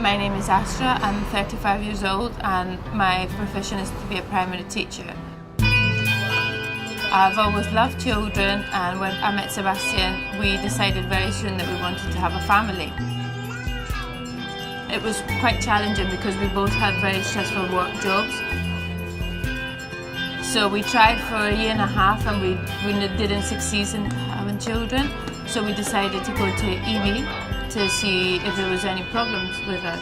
My name is Astra, I'm 35 years old and my profession is to be a primary teacher. I've always loved children, and when I met Sebastian, we decided very soon that we wanted to have a family. It was quite challenging because we both had very stressful work jobs. So we tried for a year and a half and we didn't succeed in having children. So we decided to go to IVI to see if there was any problems with us.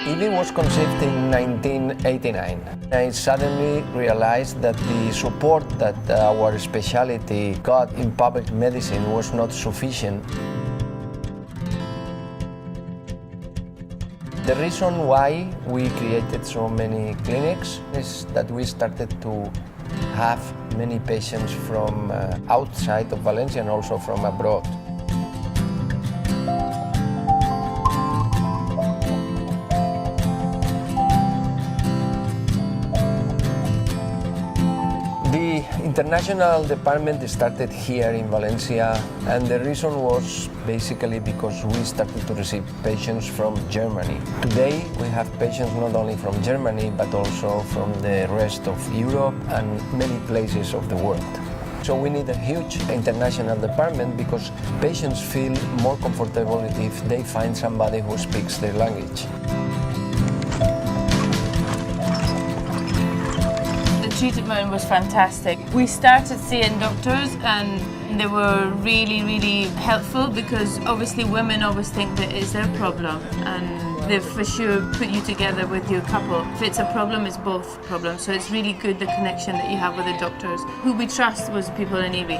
IVI was conceived in 1989. I suddenly realized that the support that our specialty got in public medicine was not sufficient. The reason why we created so many clinics is that we started to have many patients from outside of Valencia and also from abroad. The international department started here in Valencia, and the reason was basically because we started to receive patients from Germany. Today we have patients not only from Germany but also from the rest of Europe and many places of the world. So we need a huge international department because patients feel more comfortable if they find somebody who speaks their language. The treatment was fantastic. We started seeing doctors and they were really helpful because obviously women always think that it's their problem and they for sure put you together with your couple. If it's a problem, it's both problems. So it's really good the connection that you have with the doctors. Who we trust was people in IVI.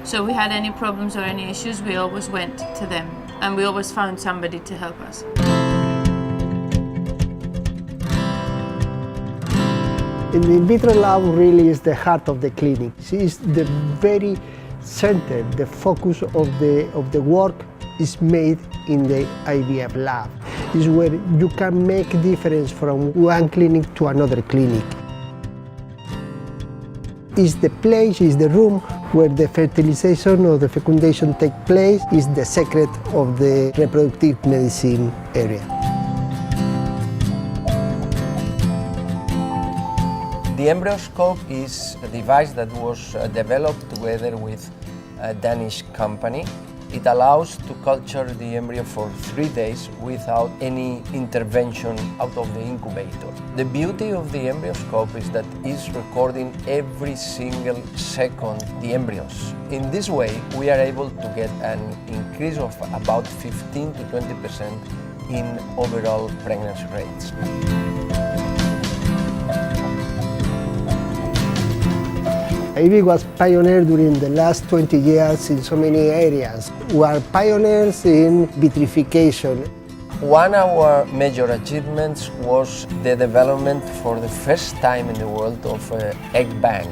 So if we had any problems or any issues, we always went to them and we always found somebody to help us. The in vitro lab really is the heart of the clinic. It's the very center, the focus of the work is made in the IVF lab. It's where you can make a difference from one clinic to another clinic. It's the place, it's the room where the fertilization or the fecundation takes place. It's the secret of the reproductive medicine area. The embryoscope is a device that was developed together with a Danish company. It allows to culture the embryo for 3 days without any intervention out of the incubator. The beauty of the embryoscope is that it's recording every single second the embryos. In this way, we are able to get an increase of about 15 to 20% in overall pregnancy rates. IVI was pioneer during the last 20 years in so many areas. We are pioneers in vitrification. One of our major achievements was the development for the first time in the world of an egg bank.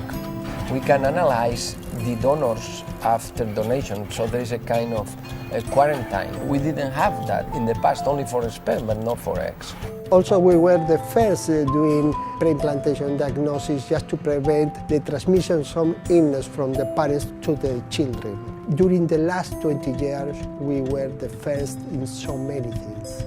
We can analyze the donors after donation, so there is a kind of a quarantine. We didn't have that in the past, only for sperm, but not for eggs. Also, we were the first doing pre-implantation diagnosis just to prevent the transmission of some illness from the parents to the children. During the last 20 years, we were the first in so many things.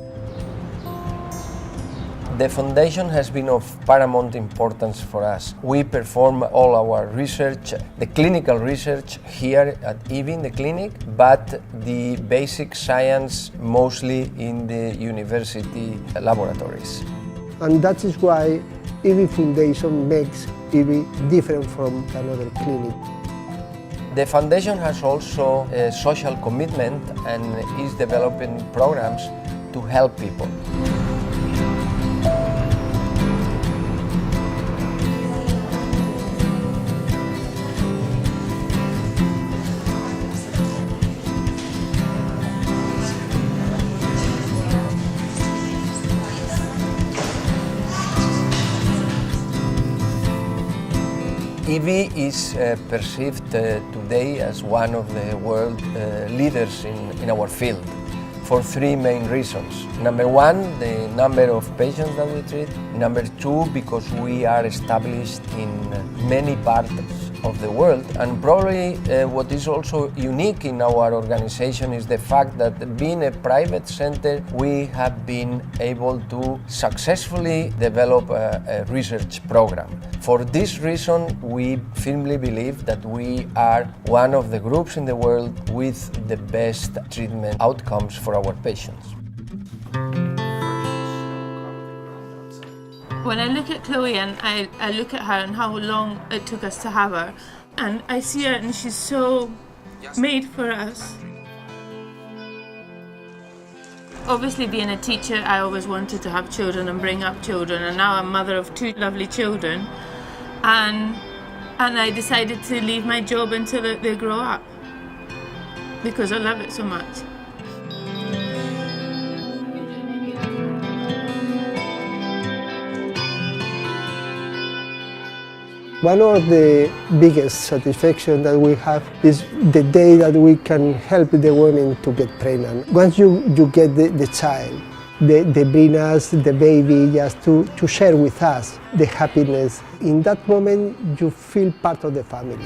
The foundation has been of paramount importance for us. We perform all our research, the clinical research here at IVI in the clinic, but the basic science mostly in the university laboratories. And that is why IVI Foundation makes IVI different from another clinic. The foundation has also a social commitment and is developing programs to help people. IVI is perceived today as one of the world leaders in our field for 3 main reasons. Number 1, the number of patients that we treat. Number 2, because we are established in many parts of the world. And probably what is also unique in our organization is the fact that being a private center, we have been able to successfully develop a research program. For this reason, we firmly believe that we are one of the groups in the world with the best treatment outcomes for our patients. When I look at Chloe and I look at her and how long it took us to have her, and I see her and she's so made for us. Obviously, being a teacher, I always wanted to have children and bring up children, and now I'm mother of 2 lovely children, and I decided to leave my job until they grow up because I love it so much. One of the biggest satisfaction that we have is the day that we can help the women to get pregnant. Once you get the child, they bring us the baby just to share with us the happiness. In that moment, you feel part of the family.